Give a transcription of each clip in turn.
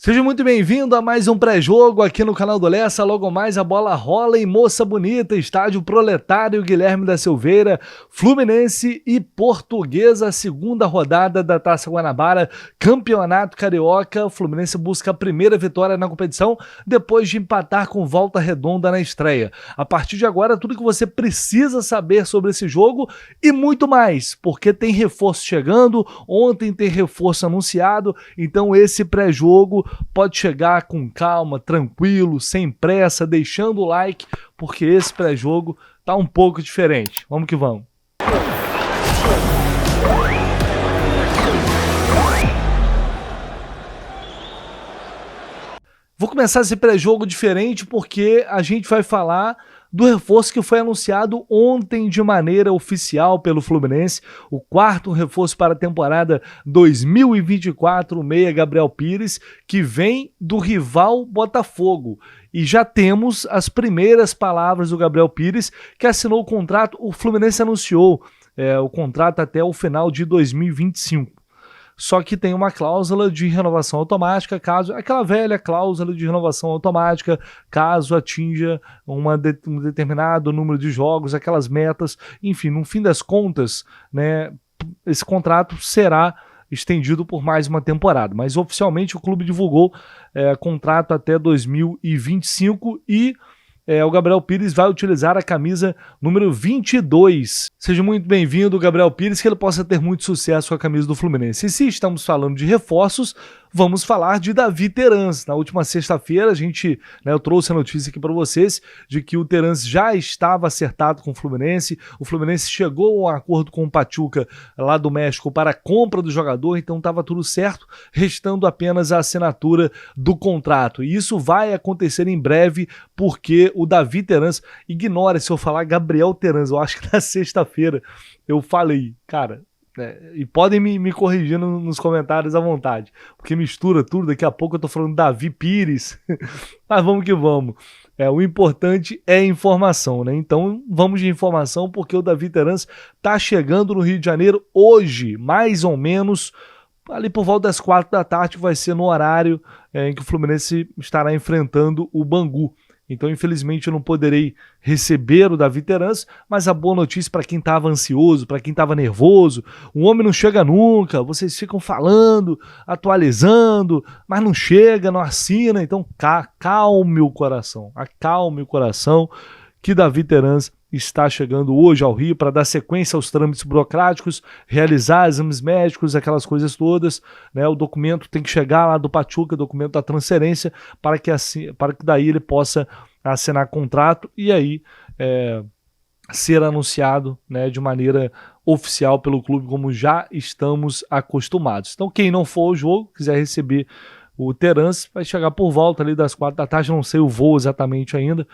Seja muito bem-vindo a mais um pré-jogo aqui no canal do Lessa. Logo mais a bola rola em Moça Bonita, estádio Proletário Guilherme da Silveira, Fluminense e Portuguesa, segunda rodada da Taça Guanabara, Campeonato Carioca. O Fluminense busca a primeira vitória na competição depois de empatar com Volta Redonda na estreia. A partir de agora, tudo que você precisa saber sobre esse jogo e muito mais, porque tem reforço chegando, ontem tem reforço anunciado, então esse pré-jogo pode chegar com calma, tranquilo, sem pressa, deixando o like, porque esse pré-jogo tá um pouco diferente. Vamos que vamos. Vou começar esse pré-jogo diferente porque a gente vai falar do reforço que foi anunciado ontem de maneira oficial pelo Fluminense, o quarto reforço para a temporada 2024, o meia Gabriel Pires, que vem do rival Botafogo. E já temos as primeiras palavras do Gabriel Pires, que assinou o contrato. O Fluminense anunciou o contrato até o final de 2025. Só que tem uma cláusula de renovação automática, aquela velha cláusula de renovação automática, caso atinja um determinado número de jogos, aquelas metas, enfim, no fim das contas, né, esse contrato será estendido por mais uma temporada. Mas oficialmente o clube divulgou contrato até 2025 e o Gabriel Pires vai utilizar a camisa número 22. Seja muito bem-vindo, Gabriel Pires, que ele possa ter muito sucesso com a camisa do Fluminense. E se estamos falando de reforços, vamos falar de Davi Terans. Na última sexta-feira, eu trouxe a notícia aqui para vocês de que o Terans já estava acertado com o Fluminense chegou a um acordo com o Pachuca lá do México para a compra do jogador, então estava tudo certo, restando apenas a assinatura do contrato. E isso vai acontecer em breve, porque o Davi Terans, ignora se eu falar Gabriel Terans, eu acho que na sexta-feira eu falei, cara... e podem me corrigir nos comentários à vontade, porque mistura tudo, daqui a pouco eu tô falando Davi Pires, mas vamos que vamos. O importante é informação, né? Então vamos de informação, porque o Davi Terans tá chegando no Rio de Janeiro hoje, mais ou menos, ali por volta das 4 da tarde, vai ser no horário em que o Fluminense estará enfrentando o Bangu. Então, infelizmente, eu não poderei receber o Davi Terans, mas a boa notícia para quem estava ansioso, para quem estava nervoso, o homem não chega nunca, vocês ficam falando, atualizando, mas não chega, não assina, então acalme o coração, que Davi Terans está chegando hoje ao Rio para dar sequência aos trâmites burocráticos, realizar exames médicos, aquelas coisas todas, né? O documento tem que chegar lá do Pachuca, o documento da transferência, para que daí ele possa assinar contrato e aí ser anunciado, né, de maneira oficial pelo clube, como já estamos acostumados. Então, quem não for ao jogo, quiser receber o Terans, vai chegar por volta ali das 4 da tarde, não sei o voo exatamente ainda,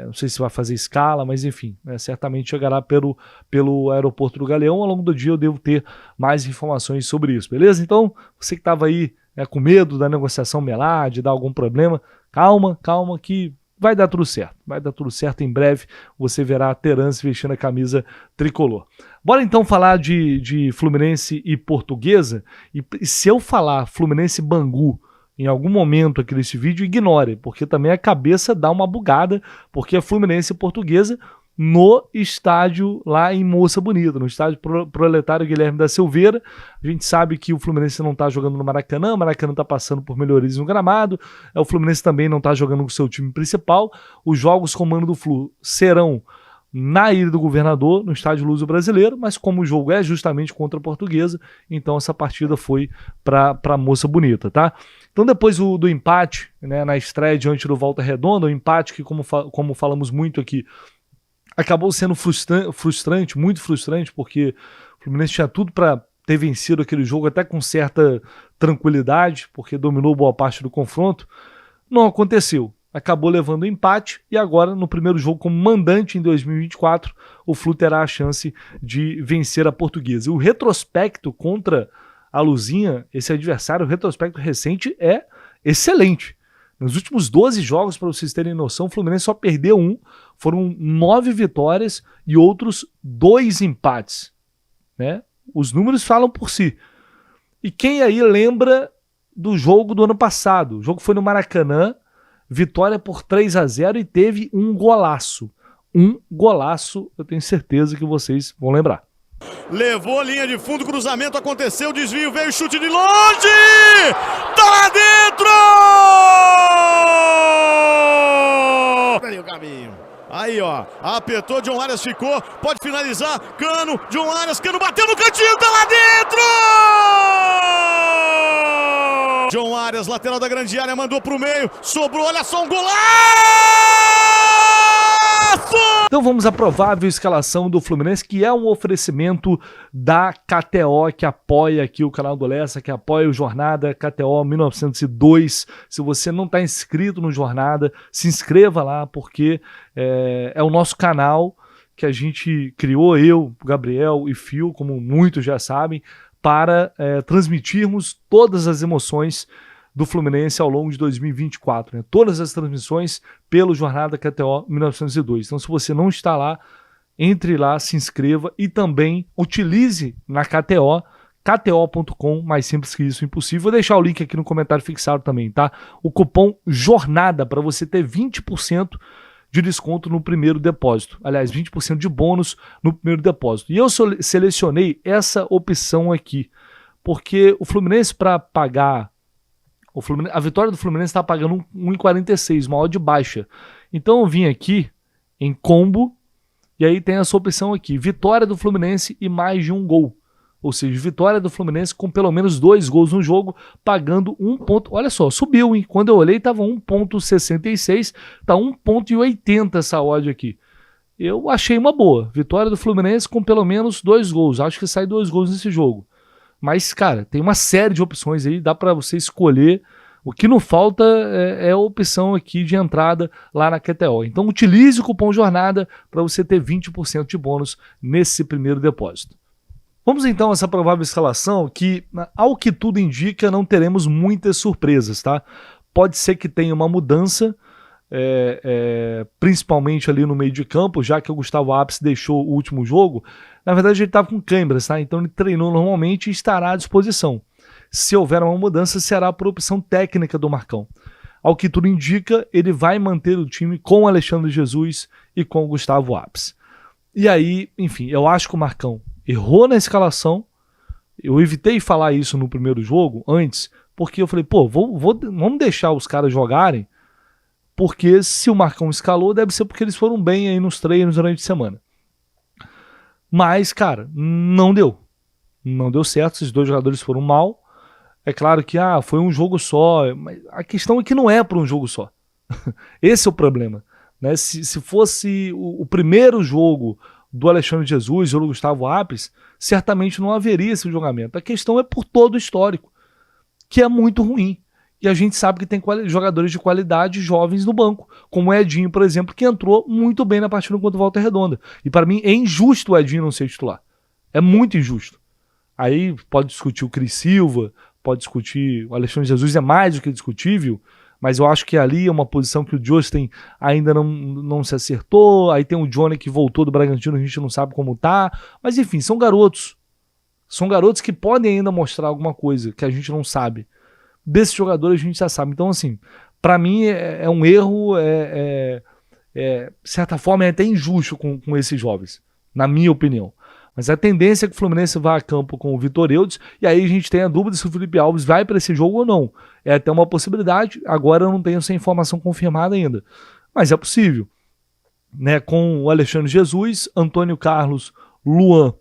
não sei se vai fazer escala, mas enfim, certamente chegará pelo aeroporto do Galeão. Ao longo do dia eu devo ter mais informações sobre isso, beleza? Então, você que estava aí com medo da negociação melar, de dar algum problema, calma que vai dar tudo certo em breve, você verá a Terans vestindo a camisa tricolor. Bora então falar de Fluminense e Portuguesa, e se eu falar Fluminense e Bangu em algum momento aqui nesse vídeo, ignore, porque também a cabeça dá uma bugada, porque é Fluminense e Portuguesa no estádio lá em Moça Bonita, no estádio Proletário Guilherme da Silveira. A gente sabe que o Fluminense não está jogando no Maracanã, o Maracanã está passando por melhorias no gramado, o Fluminense também não está jogando com o seu time principal. Os jogos com o mando do Flu serão na Ilha do Governador, no estádio Luso Brasileiro, mas como o jogo é justamente contra a Portuguesa, então essa partida foi para Moça Bonita, tá? Então depois do empate, né, na estreia diante do Volta Redonda, o empate que, como falamos muito aqui, acabou sendo frustrante, muito frustrante, porque o Fluminense tinha tudo para ter vencido aquele jogo até com certa tranquilidade, porque dominou boa parte do confronto. Não aconteceu. Acabou levando o empate e agora, no primeiro jogo como mandante em 2024, o Flu terá a chance de vencer a Portuguesa. E o retrospecto contra a Luzinha, esse adversário, o retrospecto recente é excelente. Nos últimos 12 jogos, para vocês terem noção, o Fluminense só perdeu um, foram 9 vitórias e outros 2 empates, né? Os números falam por si. E quem aí lembra do jogo do ano passado. O jogo foi no Maracanã, vitória por 3-0 e teve um golaço. Um golaço, eu tenho certeza que vocês vão lembrar. Levou a linha de fundo, cruzamento aconteceu, desvio, veio chute de longe! Tá lá dentro! Ali o caminho. Aí, ó, apertou, John Arias ficou, pode finalizar, Cano, John Arias, Cano bateu no cantinho, tá lá dentro! John Arias, lateral da grande área, mandou pro meio, sobrou, olha só, um golaço! Então vamos à provável escalação do Fluminense, que é um oferecimento da KTO, que apoia aqui o canal do Lessa, que apoia o Jornada KTO 1902. Se você não está inscrito no Jornada, se inscreva lá, porque é o nosso canal que a gente criou, eu, Gabriel e Fio, como muitos já sabem, para transmitirmos todas as emoções do Fluminense ao longo de 2024, né? Todas as transmissões pelo Jornada KTO 1902. Então, se você não está lá, entre lá, se inscreva e também utilize na KTO, kto.com, mais simples que isso, impossível. Vou deixar o link aqui no comentário fixado também, tá? O cupom JORNADA para você ter 20% de desconto no primeiro depósito. Aliás, 20% de bônus no primeiro depósito. E eu selecionei essa opção aqui, porque o Fluminense, para pagar a vitória do Fluminense está pagando 1,46, uma odd baixa. Então eu vim aqui em combo e aí tem essa opção aqui, vitória do Fluminense e mais de um gol. Ou seja, vitória do Fluminense com pelo menos 2 gols no jogo, pagando 1 ponto. Olha só, subiu, hein? Quando eu olhei estava 1,66, tá 1,80 essa odd aqui. Eu achei uma boa. Vitória do Fluminense com pelo menos 2 gols. Acho que sai 2 gols nesse jogo. Mas, cara, tem uma série de opções aí, dá para você escolher. O que não falta é a opção aqui de entrada lá na KTO. Então, utilize o cupom JORNADA para você ter 20% de bônus nesse primeiro depósito. Vamos então a essa provável escalação que, ao que tudo indica, não teremos muitas surpresas, tá? Pode ser que tenha uma mudança, principalmente ali no meio de campo, já que o Gustavo Apes deixou o último jogo. Na verdade ele estava com câimbras, tá? Então ele treinou normalmente e estará à disposição. Se houver uma mudança, será por opção técnica do Marcão. Ao que tudo indica, ele vai manter o time com o Alexandre Jesus e com o Gustavo Apes. E aí, enfim, eu acho que o Marcão errou na escalação. Eu evitei falar isso no primeiro jogo, antes, porque eu falei, pô, vamos deixar os caras jogarem, porque se o Marcão escalou, deve ser porque eles foram bem aí nos treinos durante a semana. Mas, cara, não deu. Não deu certo, esses dois jogadores foram mal. É claro que foi um jogo só, mas a questão é que não é para um jogo só. Esse é o problema, né? Se fosse o primeiro jogo do Alexandre Jesus ou do Gustavo Apes, certamente não haveria esse julgamento. A questão é por todo o histórico, que é muito ruim. E a gente sabe que tem jogadores de qualidade jovens no banco, como o Edinho, por exemplo, que entrou muito bem na partida contra o Volta Redonda. E para mim é injusto o Edinho não ser titular. É muito injusto. Aí pode discutir o Cris Silva, pode discutir o Alexandre Jesus, é mais do que discutível, mas eu acho que ali é uma posição que o Justin ainda não se acertou. Aí tem o Johnny que voltou do Bragantino, a gente não sabe como tá. Mas enfim, são garotos. São garotos que podem ainda mostrar alguma coisa que a gente não sabe. Desses jogadores a gente já sabe. Então, assim, para mim é um erro, de certa forma é até injusto com esses jovens, na minha opinião. Mas a tendência é que o Fluminense vá a campo com o Vitor Eudes, e aí a gente tem a dúvida se o Felipe Alves vai para esse jogo ou não. É até uma possibilidade, agora eu não tenho essa informação confirmada ainda. Mas é possível. Né? Com o Alexandre Jesus, Antônio Carlos, Luan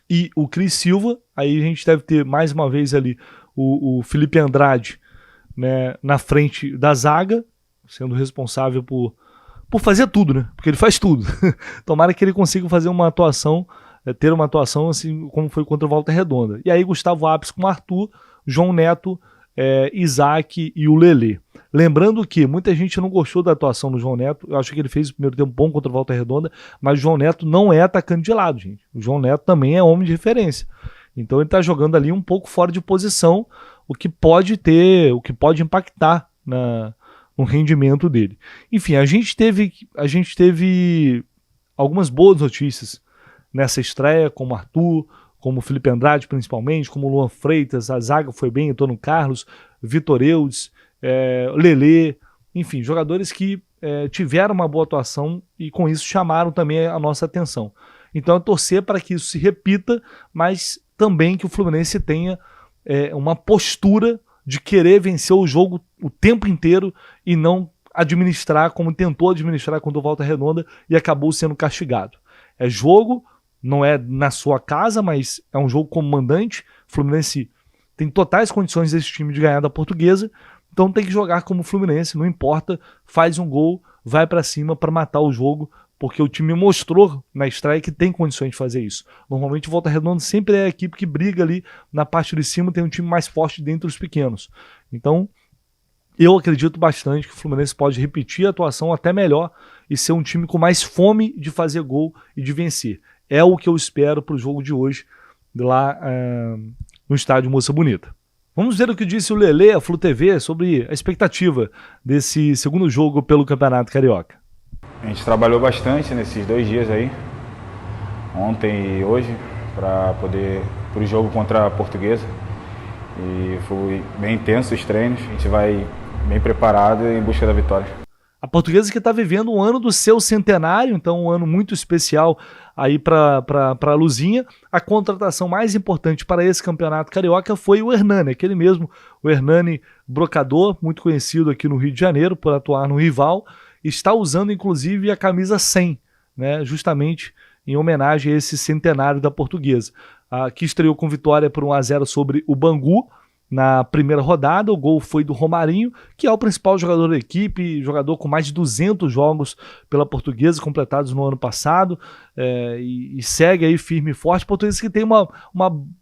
e o Cris Silva, aí a gente deve ter mais uma vez ali o Felipe Andrade, né, na frente da zaga, sendo responsável por fazer tudo, né? Porque ele faz tudo. Tomara que ele consiga fazer uma atuação, ter uma atuação assim como foi contra o Volta Redonda. E aí Gustavo Apes com Arthur, João Neto, Isaac e o Lelê. Lembrando que muita gente não gostou da atuação do João Neto. Eu acho que ele fez o primeiro tempo bom contra o Volta Redonda, mas o João Neto não é atacante de lado, gente. O João Neto também é homem de referência. Então ele está jogando ali um pouco fora de posição, o que pode impactar no rendimento dele. Enfim, a gente teve algumas boas notícias nessa estreia, como Arthur, como o Felipe Andrade principalmente, como o Luan Freitas, a zaga foi bem, Antônio Carlos, Vitor Eudes, Lelê, enfim, jogadores que tiveram uma boa atuação e com isso chamaram também a nossa atenção. Então é torcer para que isso se repita, mas também que o Fluminense tenha uma postura de querer vencer o jogo o tempo inteiro e não administrar como tentou administrar quando o Volta Redonda e acabou sendo castigado. É jogo, não é na sua casa, mas é um jogo como mandante. O Fluminense tem totais condições desse time de ganhar da Portuguesa, então tem que jogar como Fluminense, não importa, faz um gol, vai para cima para matar o jogo, porque o time mostrou na estreia que tem condições de fazer isso. Normalmente o Volta Redonda sempre é a equipe que briga ali na parte de cima, tem um time mais forte dentre os pequenos. Então, eu acredito bastante que o Fluminense pode repetir a atuação até melhor e ser um time com mais fome de fazer gol e de vencer. É o que eu espero para o jogo de hoje, lá no estádio Moça Bonita. Vamos ver o que disse o Lelê, a Flu TV, sobre a expectativa desse segundo jogo pelo Campeonato Carioca. A gente trabalhou bastante nesses 2 dias aí, ontem e hoje, para o jogo contra a Portuguesa. E foi bem intenso os treinos, a gente vai bem preparado em busca da vitória. A Portuguesa que está vivendo um ano do seu centenário, então um ano muito especial aí para a Luzinha. A contratação mais importante para esse campeonato carioca foi o Hernani, aquele mesmo, o Hernani brocador, muito conhecido aqui no Rio de Janeiro por atuar no rival, está usando inclusive a camisa 100, né, justamente em homenagem a esse centenário da Portuguesa, que estreou com vitória por 1-0 sobre o Bangu na primeira rodada. O gol foi do Romarinho, que é o principal jogador da equipe, jogador com mais de 200 jogos pela Portuguesa, completados no ano passado, e segue aí firme e forte. A Portuguesa que tem uma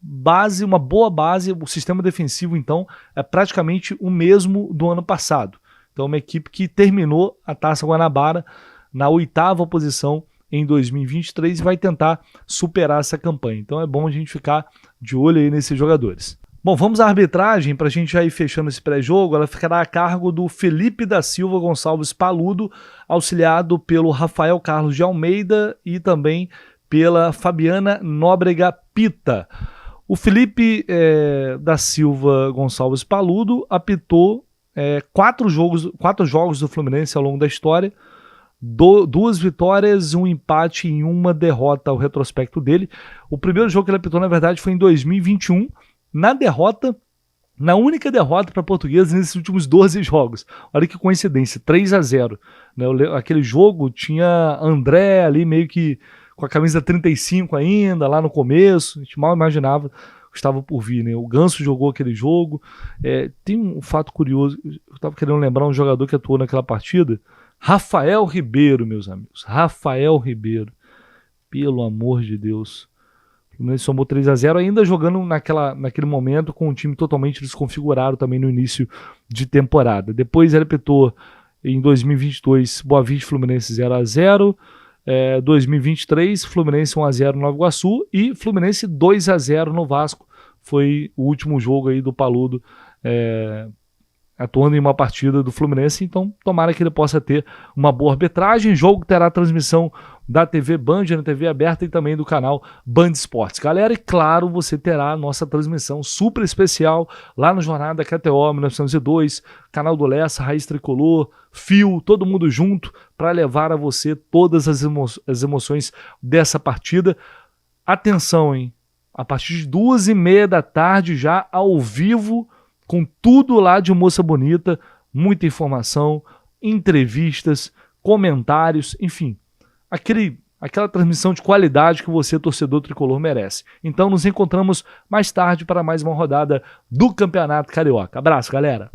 base, uma boa base, o sistema defensivo então é praticamente o mesmo do ano passado. Então uma equipe que terminou a Taça Guanabara na 8ª posição em 2023 e vai tentar superar essa campanha. Então é bom a gente ficar de olho aí nesses jogadores. Bom, vamos à arbitragem para a gente já ir fechando esse pré-jogo. Ela ficará a cargo do Felipe da Silva Gonçalves Paludo, auxiliado pelo Rafael Carlos de Almeida e também pela Fabiana Nóbrega Pita. O Felipe da Silva Gonçalves Paludo apitou 4 jogos do Fluminense ao longo da história, 2 vitórias, 1 empate e 1 derrota ao retrospecto dele. O primeiro jogo que ele apitou, na verdade, foi em 2021, na única derrota para a Portuguesa nesses últimos 12 jogos. Olha que coincidência, 3-0. Né? Aquele jogo tinha André ali meio que com a camisa 35 ainda, lá no começo, a gente mal imaginava que estava por vir. Né? O Ganso jogou aquele jogo. Tem um fato curioso, eu estava querendo lembrar um jogador que atuou naquela partida, Rafael Ribeiro, meus amigos. Rafael Ribeiro. Pelo amor de Deus. O Fluminense somou 3-0, ainda jogando naquele momento com um time totalmente desconfigurado também no início de temporada. Depois ele apitou em 2022 Boa Vista Fluminense 0-0, 2023 Fluminense 1-0 no Nova Iguaçu e Fluminense 2-0 no Vasco. Foi o último jogo aí do Paludo atuando em uma partida do Fluminense, então tomara que ele possa ter uma boa arbitragem. O jogo terá transmissão da TV Band, na TV aberta e também do canal Band Esportes. Galera, e claro, você terá a nossa transmissão super especial lá no Jornada KTO 1902, canal do Lessa, Raiz Tricolor, Fio, todo mundo junto para levar a você todas as emoções dessa partida. Atenção, hein? A partir de 2h30 da tarde, já ao vivo, com tudo lá de Moça Bonita, muita informação, entrevistas, comentários, enfim, aquela transmissão de qualidade que você, torcedor tricolor, merece. Então nos encontramos mais tarde para mais uma rodada do Campeonato Carioca. Abraço, galera!